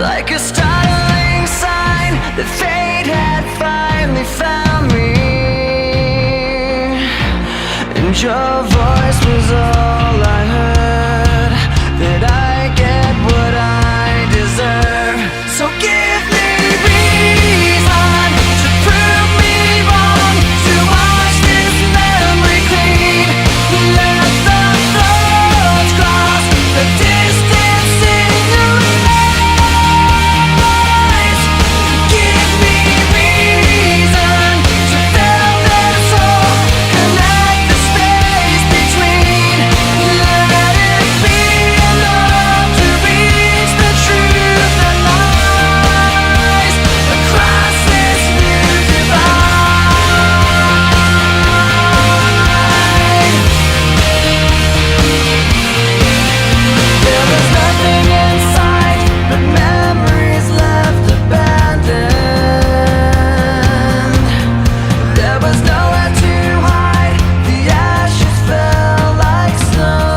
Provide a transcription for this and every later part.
like a startling sign that fate had finally found me. And your voice was all I heard, that I get what I deserve. So give me reason to prove me wrong, to wash this memory clean. Let the thoughts cross the distance in your eyes. Give me reason to fill this hole, connect the space between. Let it be enough to reach the truth that lies across this new divide. There was nothing in sight but memories left abandoned. There was nowhere to hide, the ashes fell like snow,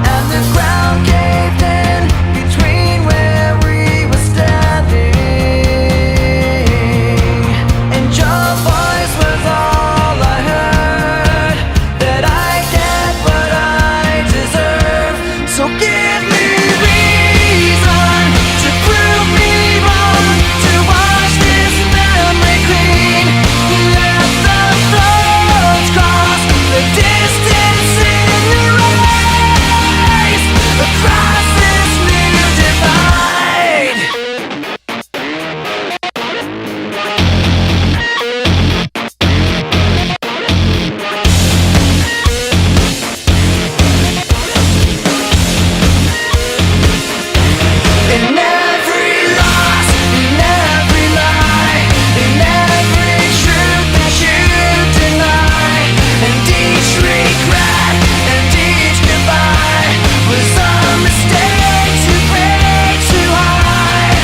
and the ground caved in between where we were standing. And your voice was all I heard, that I get what I deserve. So give me reason to prove me wrong, to wash this memory clean. Let the thoughts cross the distance in your eyes across this new divide. In every loss, in every lie, in every truth that you deny, and each regret and each goodbye was a mistake too great to hide.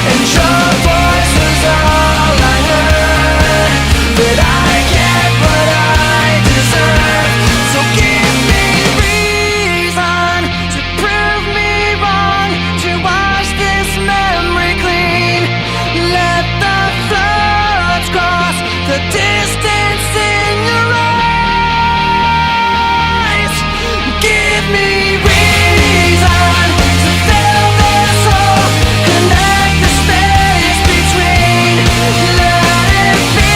And your voice was all I heard, that I get what I deserve. So give me reason to prove me wrong, to wash this memory clean. Let the floods cross the distance in your eyes. Give me reason to fill this hole, connect the space between. Let it be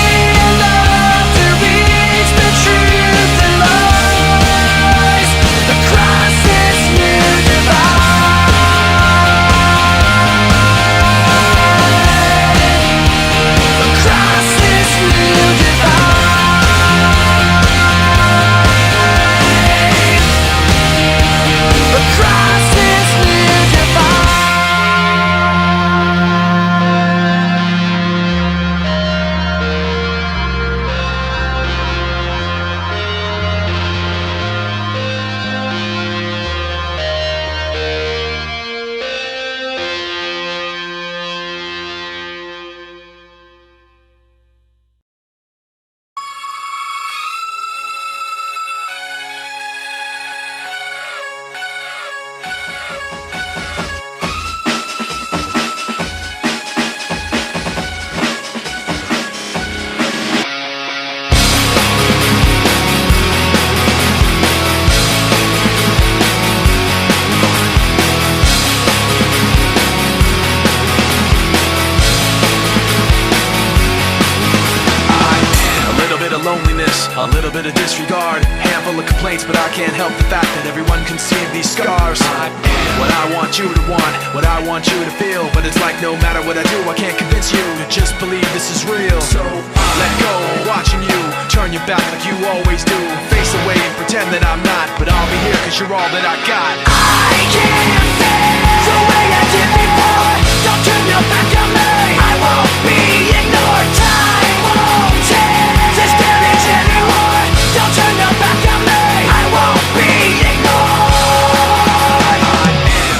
enough to reach the truth that lies across this new divide. Across this new divide. Across this new divide. Loneliness, a little bit of disregard, handful of complaints, but I can't help the fact that everyone can see these scars. I am what I want you to want, what I want you to feel, but it's like no matter what I do, I can't convince you to just believe this is real. So let go, watching you turn your back like you always do, face away and pretend that I'm not, but I'll be here cause you're all that I got. I can't feel the way I did before. Don't turn your back on me, I won't be ignored. Time won't take this damage anymore. Don't turn your back on me, I won't be ignored.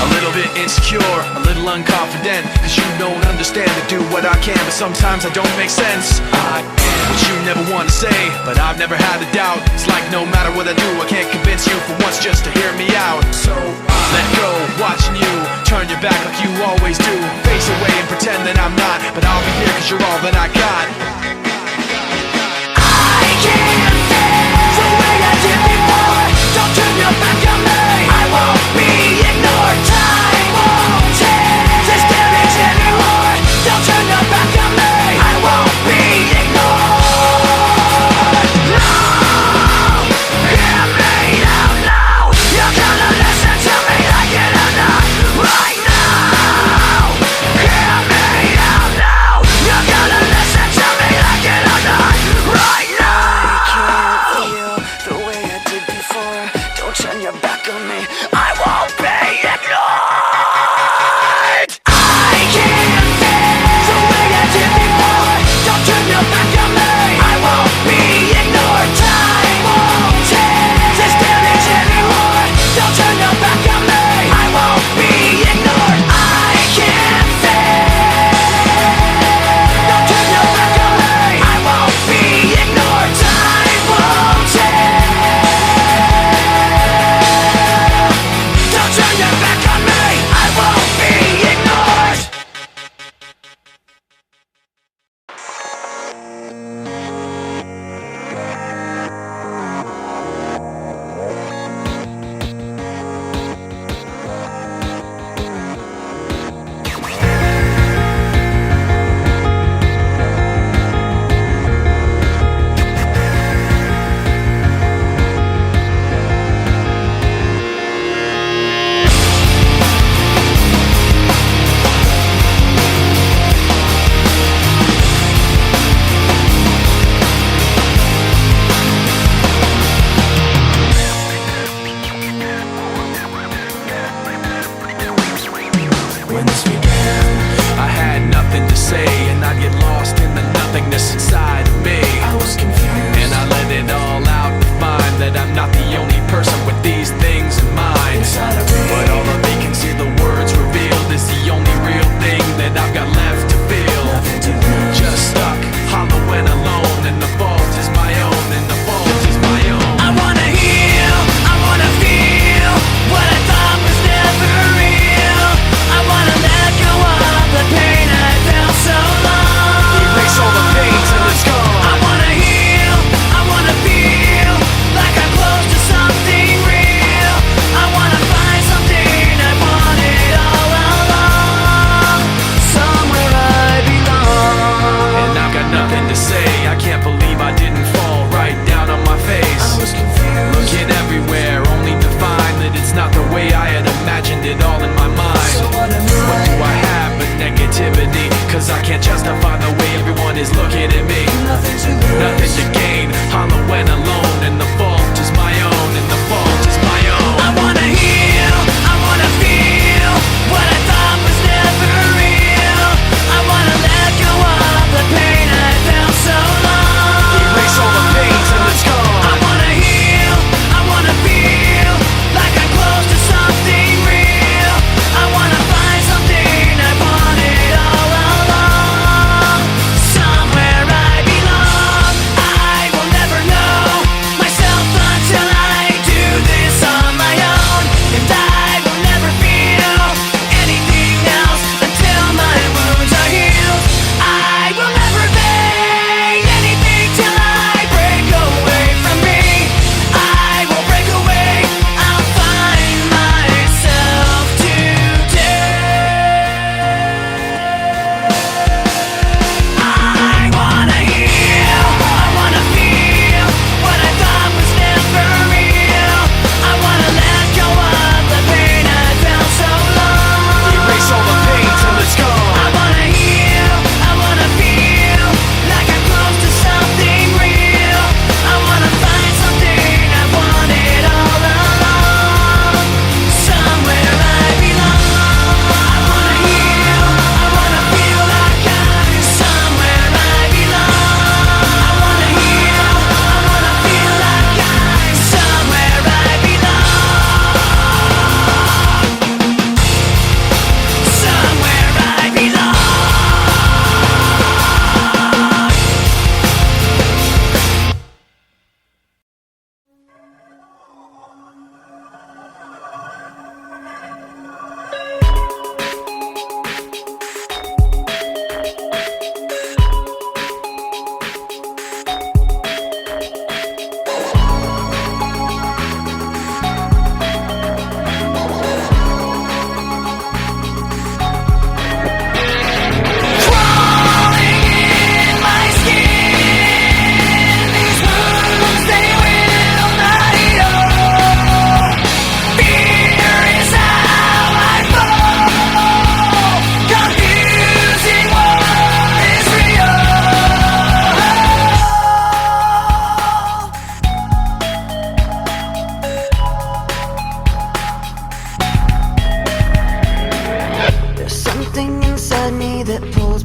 I'm a little bit insecure, a little unconfident, cause you don't understand to do what I can, but sometimes I don't make sense. I am what you never want to say, but I've never had a doubt. It's like no matter what I do, I can't convince you for once just to hear me out. So let go, watching you always do. Face away and pretend that I'm not, but I'll be here cause you're all that I got. I can't feel the way I did before. Don't turn your back on me. I won't be ignored. Time won't take this damage anymore. Don't turn your back on me. I won't be ignored. No, hear me out now. You're gonna listen to me like it or not. Right now, hear me out now. You're gonna listen to me like it or not. Right now. I can't feel the way I did before. Don't turn your back on me. I won't be ignored. I can't feel the way I did before. Don't turn your back on me. I won't be ignored. Time won't take this damage anymore. Don't turn your back on me. I won't be ignored. I can't feel. Don't turn your back on me. I won't be ignored. Time won't take.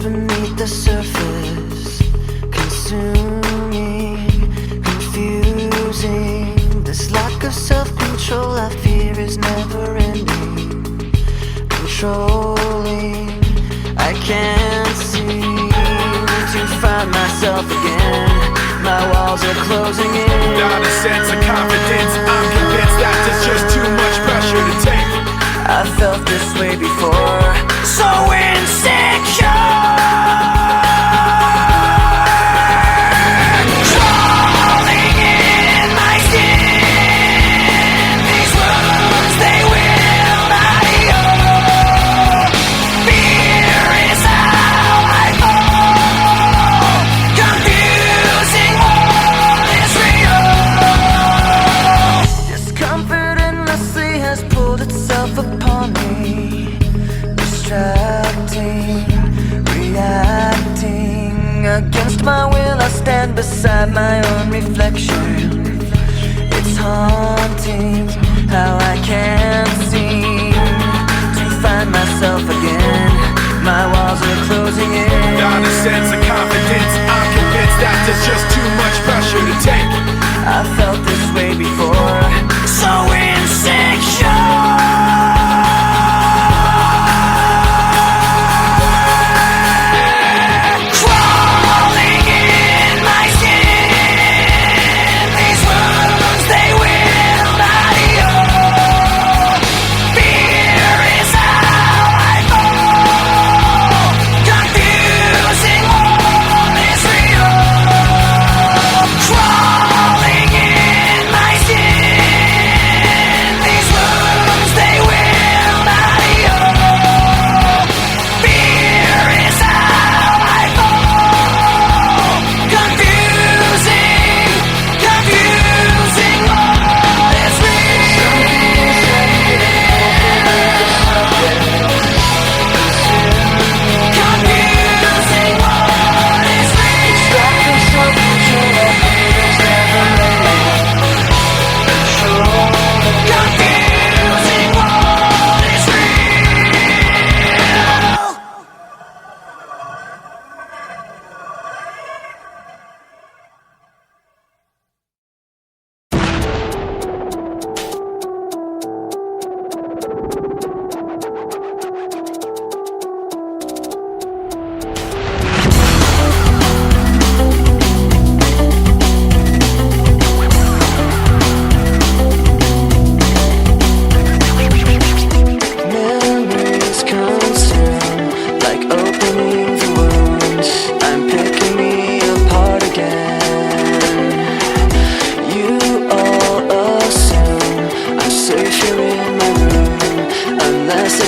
beneath the surface, consuming, confusing. This lack of self-control I fear is never ending, controlling. I can't seem to find myself again. My walls are closing in. Without a sense of confidence, I'm convinced that there's just too much pressure to take. I felt this way before, so insecure. Crawling in my skin, these wounds, they will not heal. Fear is how I fall, confusing what is real. Discomfort endlessly has pulled itself upon me, distracting, reacting. Against my will I stand beside my own reflection. It's haunting how I can't seem to find myself again. My walls are closing in. Without a sense of confidence, I'm convinced that there's just too much pressure to take. I felt this way before, so insecure.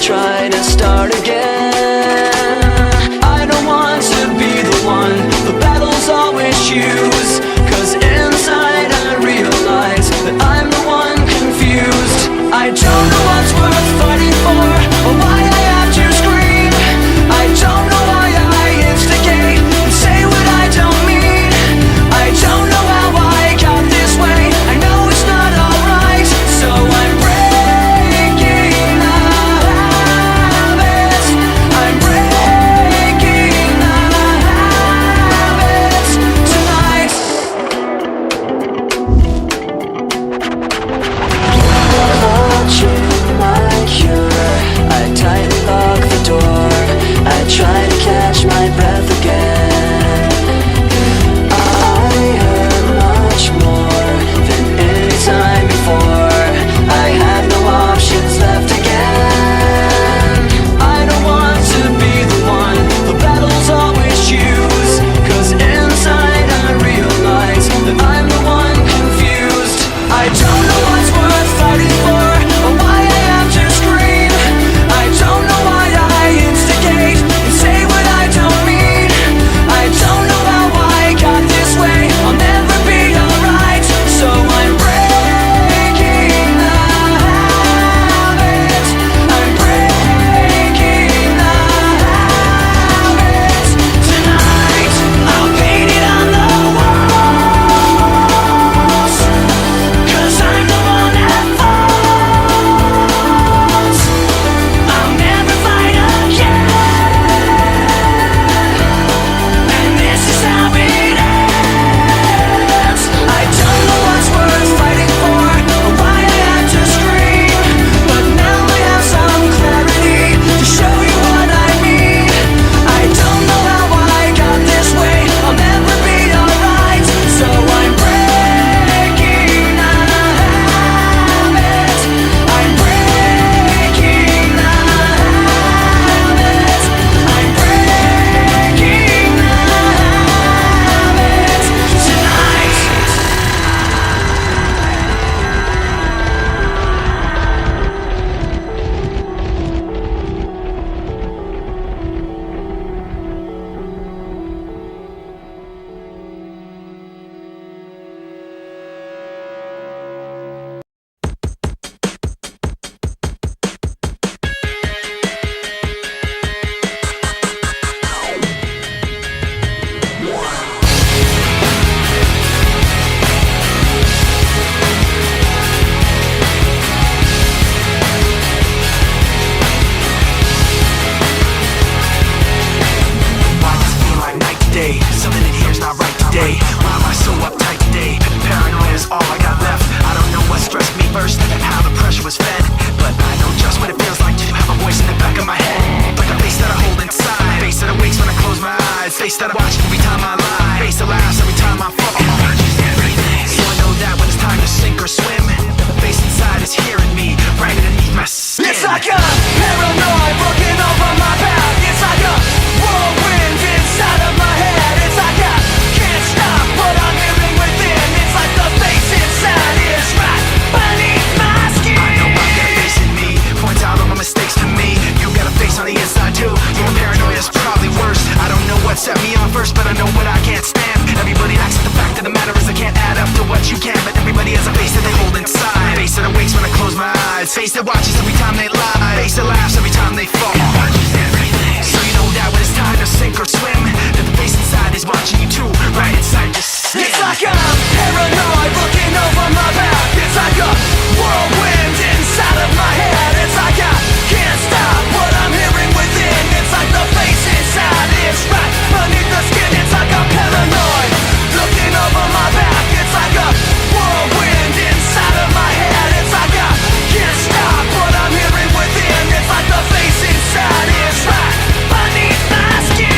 Try to start again. I don't want to be the one the battles always choose, 'cause inside I realize that I'm the one confused. I don't know what's worth fighting for, or why I have to scream. I don't know why I instigate and say what I don't mean. I don't know how I got this way. I know it's not alright, so I'm breaking out. I'm breaking the habits tonight. Watching my Face that watches every time they lie, face that laughs every time they fall. So you know that when it's time to sink or swim, that the face inside is watching you too, right inside your skin. It's like I'm paranoid looking over my back. It's like a whirlwind inside of my head. It's like I can't stop what I'm hearing within. It's like the face inside is right beneath the skin. It's like I'm paranoid looking over my back. It's like a whirlwind inside of my head. It's like I can't stop what I'm hearing within. It's like the face inside is right beneath my skin.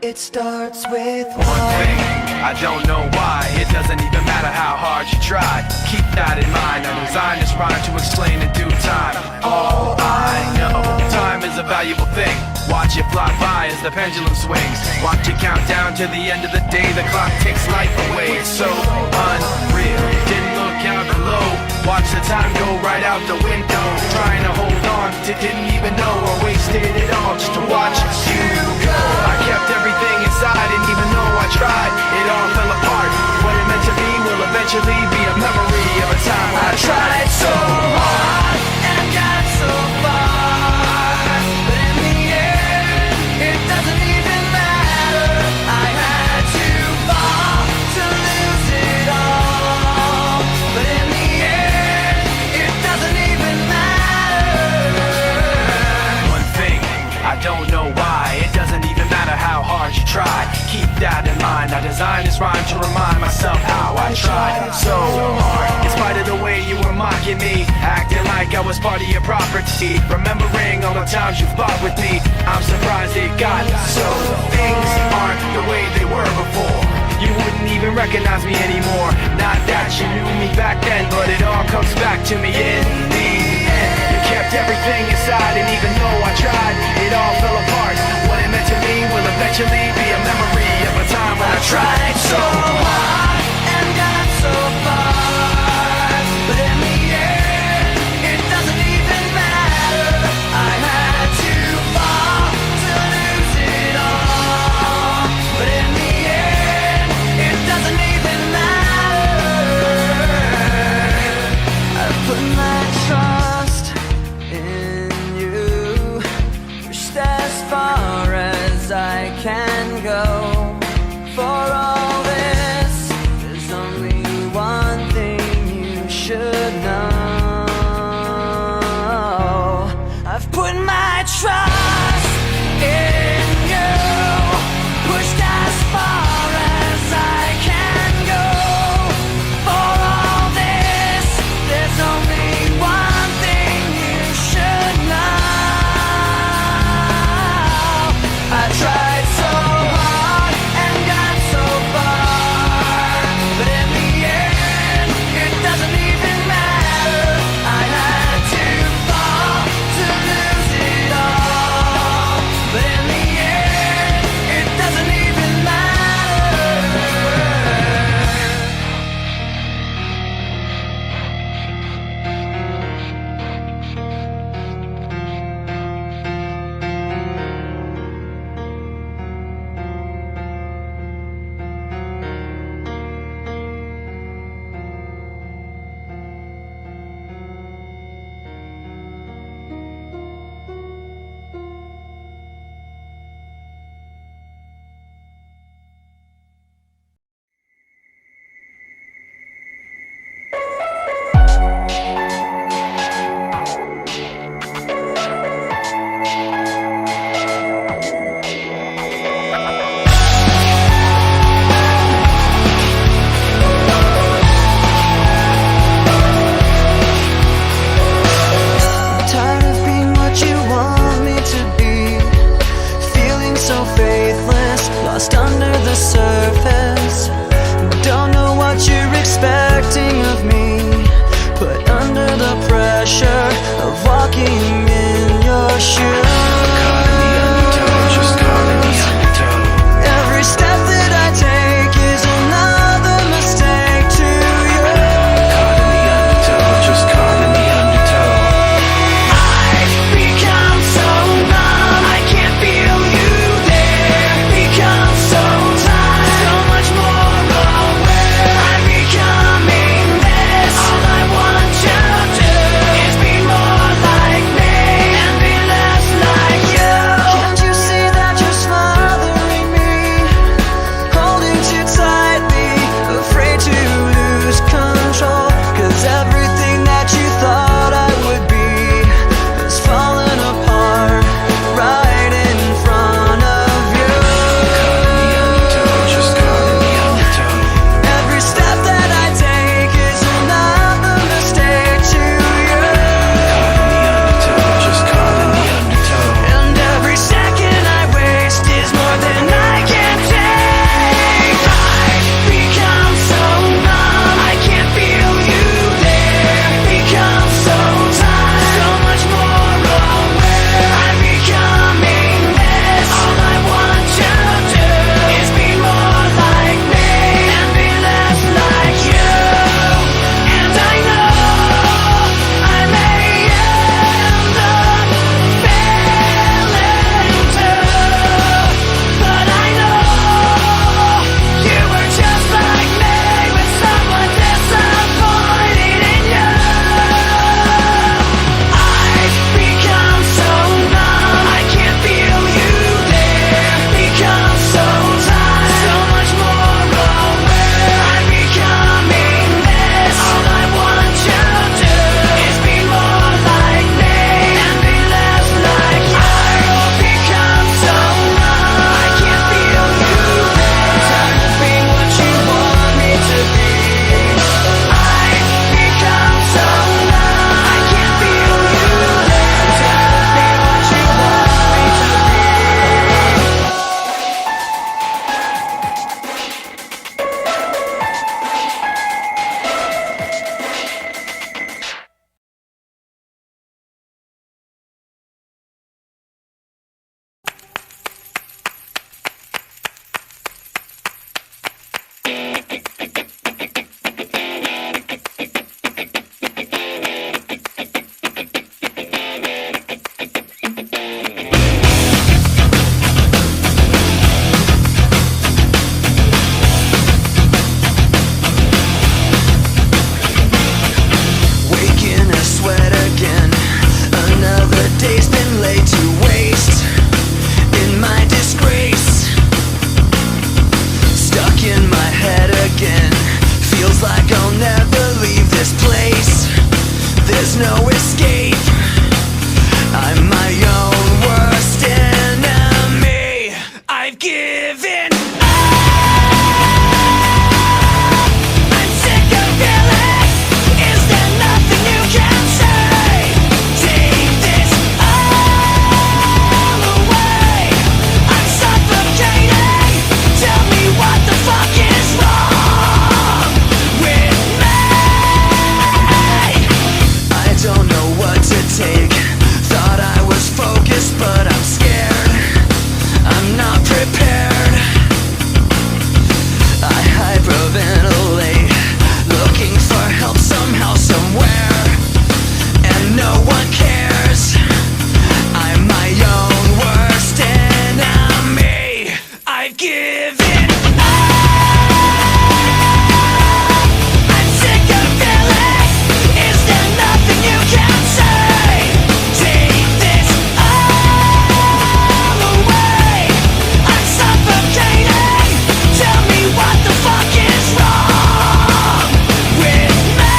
It starts with one thing, I don't know why. It doesn't even matter how hard you try. Keep that in mind. I designed this rhyme to explain in due time. All I know, time is a valuable thing. Watch it fly by as the pendulum swings. Watch it count down to the end of the day. The clock takes life away. It's so unreal. Didn't look out below. Watch the time go right out the window. Trying to hold on to didn't even know I wasted it all just to watch you go. I kept everything inside and even though I tried, it all fell apart. What it meant to be will eventually be a memory of a time I tried so hard and got so far, but in the end, it doesn't even matter. I had to fall to lose it all, but in the end, it doesn't even matter. One thing, I don't know why. It doesn't even matter how hard you try. Keep that in mind. I designed this rhyme to remind myself how I tried so hard. In spite of the way you were mocking me, acting like I was part of your property, remembering all the times you fought with me, I'm surprised it got so. Things aren't the way they were before. You wouldn't even recognize me anymore. Not that you knew me back then, but it all comes back to me in the end. You kept everything inside, and even though I tried, it all fell apart. What it meant to me will eventually be a memory of a time when I tried so hard and got so far, but in the end, it doesn't even matter. I had to fall to lose it all, but in the end, it doesn't even matter. I put my trust in you, pushed as far as I can go. For all this, there's only one thing you should know. I've put my trust in you, pushed as far as I can go. For all this, there's only one escape. I'm my own worst enemy. I've given I'm sick of feeling. Is there nothing you can say? Take this all away. I'm suffocating. Tell me what the fuck is wrong with me. I don't know what to take. Thought I was focused, but I'm scared. I'm not prepared. I hyperventilate, looking for help somehow, somewhere, and no one cares. I'm my own worst enemy. I've given I'm sick of feeling. Is there nothing you can say? Take this all away. I'm suffocating. Tell me what the fuck is wrong with me.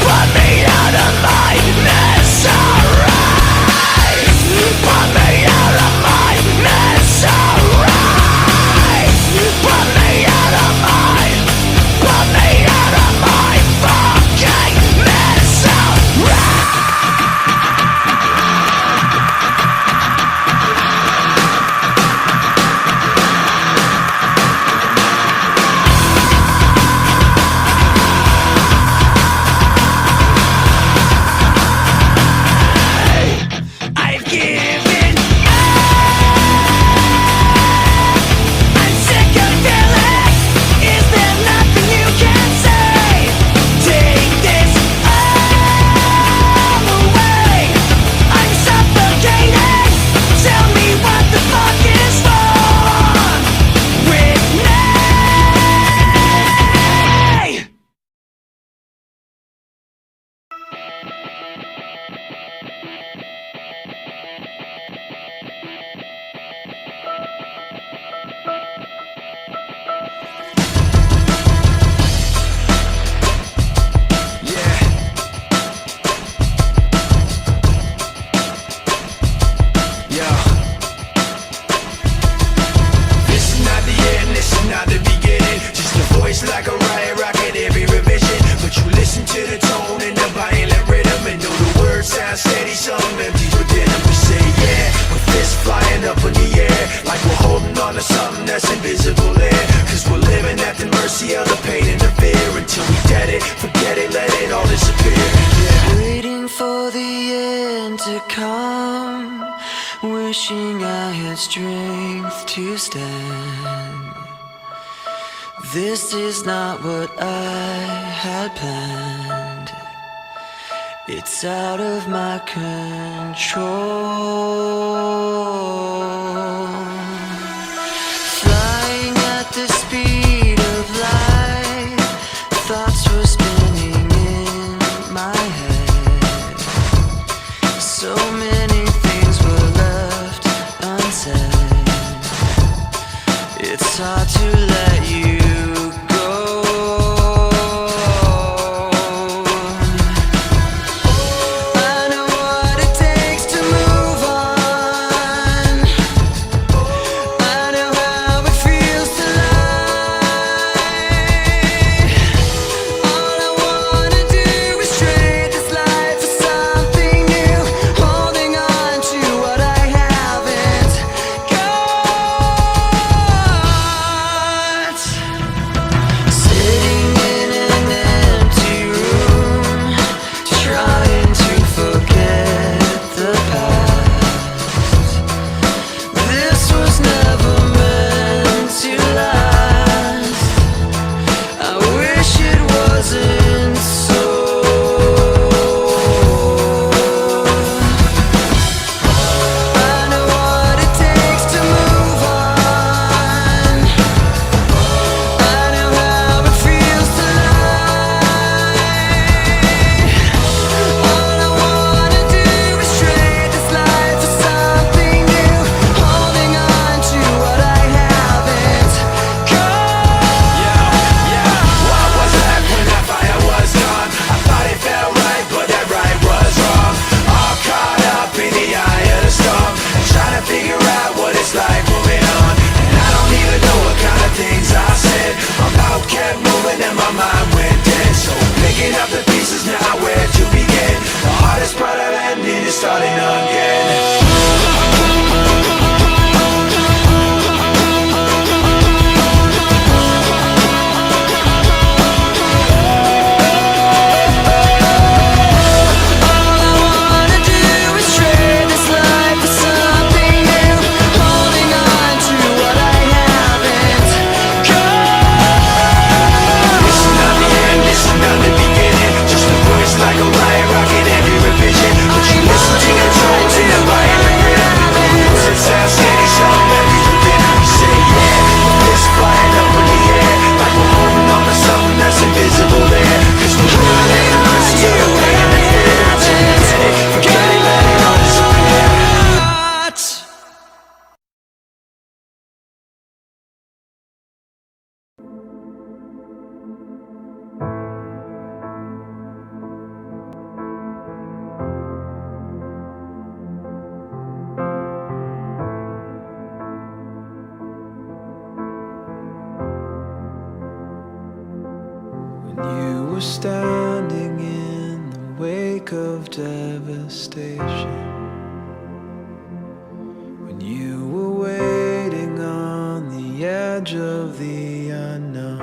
Put me out of my misery. Put me out of my misery. Put me out of my fucking misery. I've given I'm sick of feeling. Is there nothing you can say? Take this all away. I'm suffocating. Tell me what the fuck is wrong with me. Yeah. Yo. This is not the end, this is not the beginning. Just a voice like a riot rocket every revision. But you listen to the tone and the violent rhythm, and know the words sound steady, some empty within them. We say yeah, with fists flying up in the air, like we're holding on to something that's invisible there. Cause we're living at the mercy of the pain and the fear. Until we get it, forget it, let it all disappear. Yeah. Waiting for the end to come, wishing I had strength to stand. This is not what I had planned. It's out of my control. Flying at the speed of light, thoughts were spinning in my head. So many things were left unsaid. It's hard to let you go. I know what it takes to move on. wake of devastation, when you were waiting on the edge of the unknown,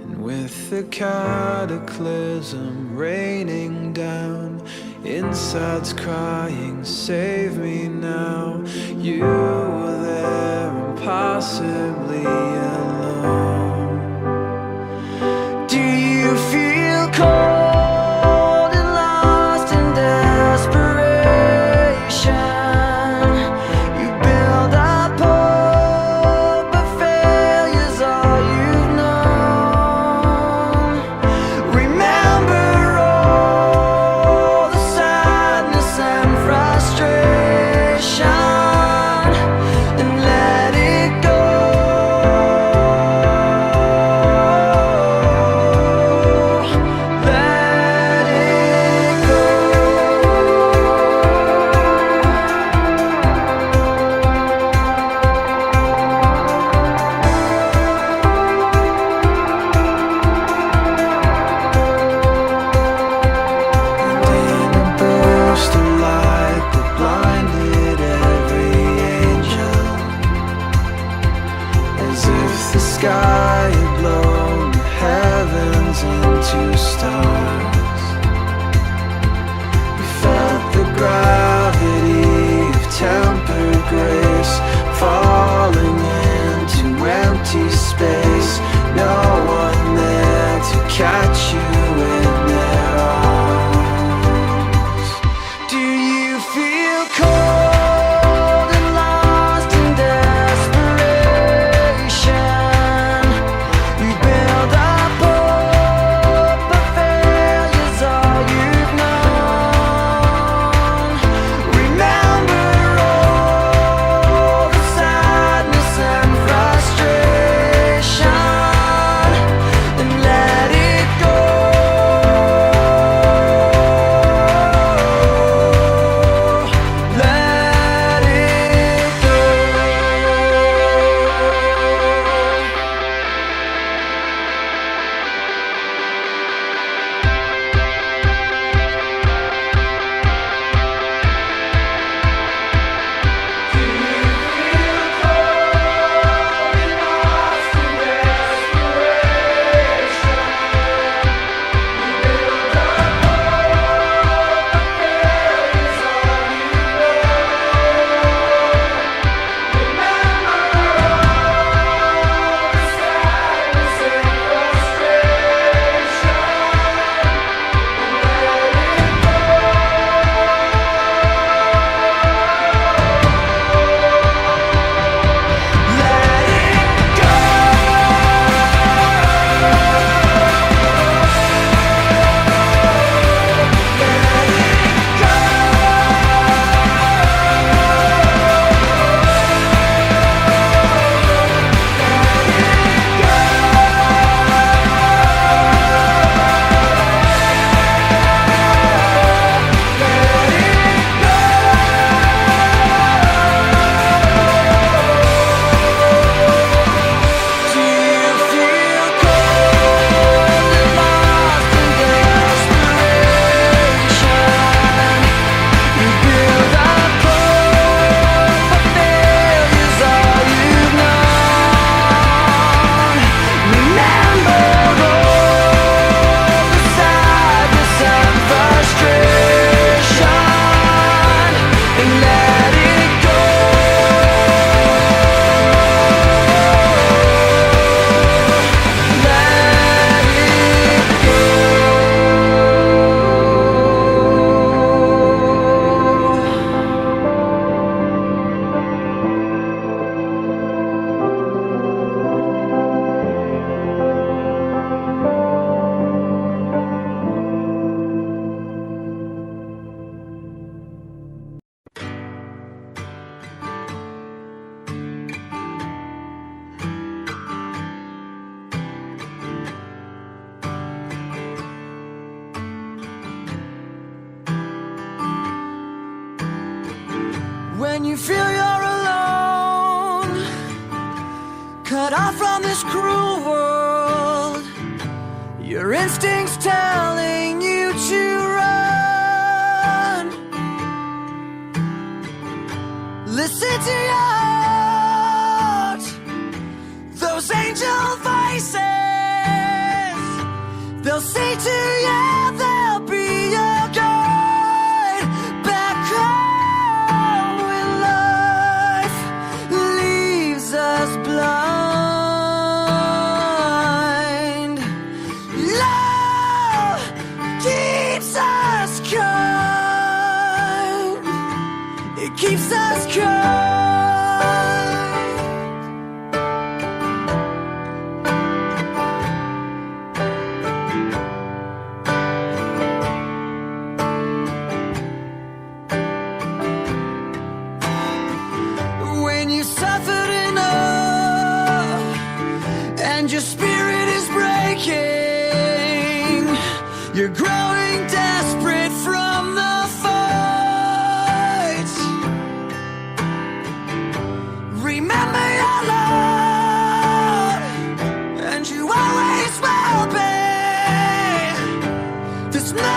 and with the cataclysm raining down, inside's crying, save me now. You were there, impossibly alone. Do you feel cold and lost in desperation? You build up hope, but failure's all you've known. Remember all the sadness and frustration, and let it go. Let it go. And in a burst of light that blinded every angel, as if the sky had blown the heavens into stars. We felt the gravity of tempered grace falling into empty space. No one there to catch you in their arms. Do you feel cold and lost in desperation? You build up hope, but failure's all you've known. Remember all the sadness and frustration, and let it go. Let it go. Do you feel cold and lost in desperation? You build up hope, but failure's all you've known. Remember all the sadness and frustration, and let it go. Let it go. When you feel you're alone, cut off from this cruel world, you're Your instincts telling you to run. Listen to your heart, those angel voices. They'll say to you, they'll be your guide back home when life leaves us blind. Love keeps us kind. It keeps us kind. When you suffered enough and your spirit is breaking, you're growing desperate from the fight. Remember your Lord, and you always will be. There's no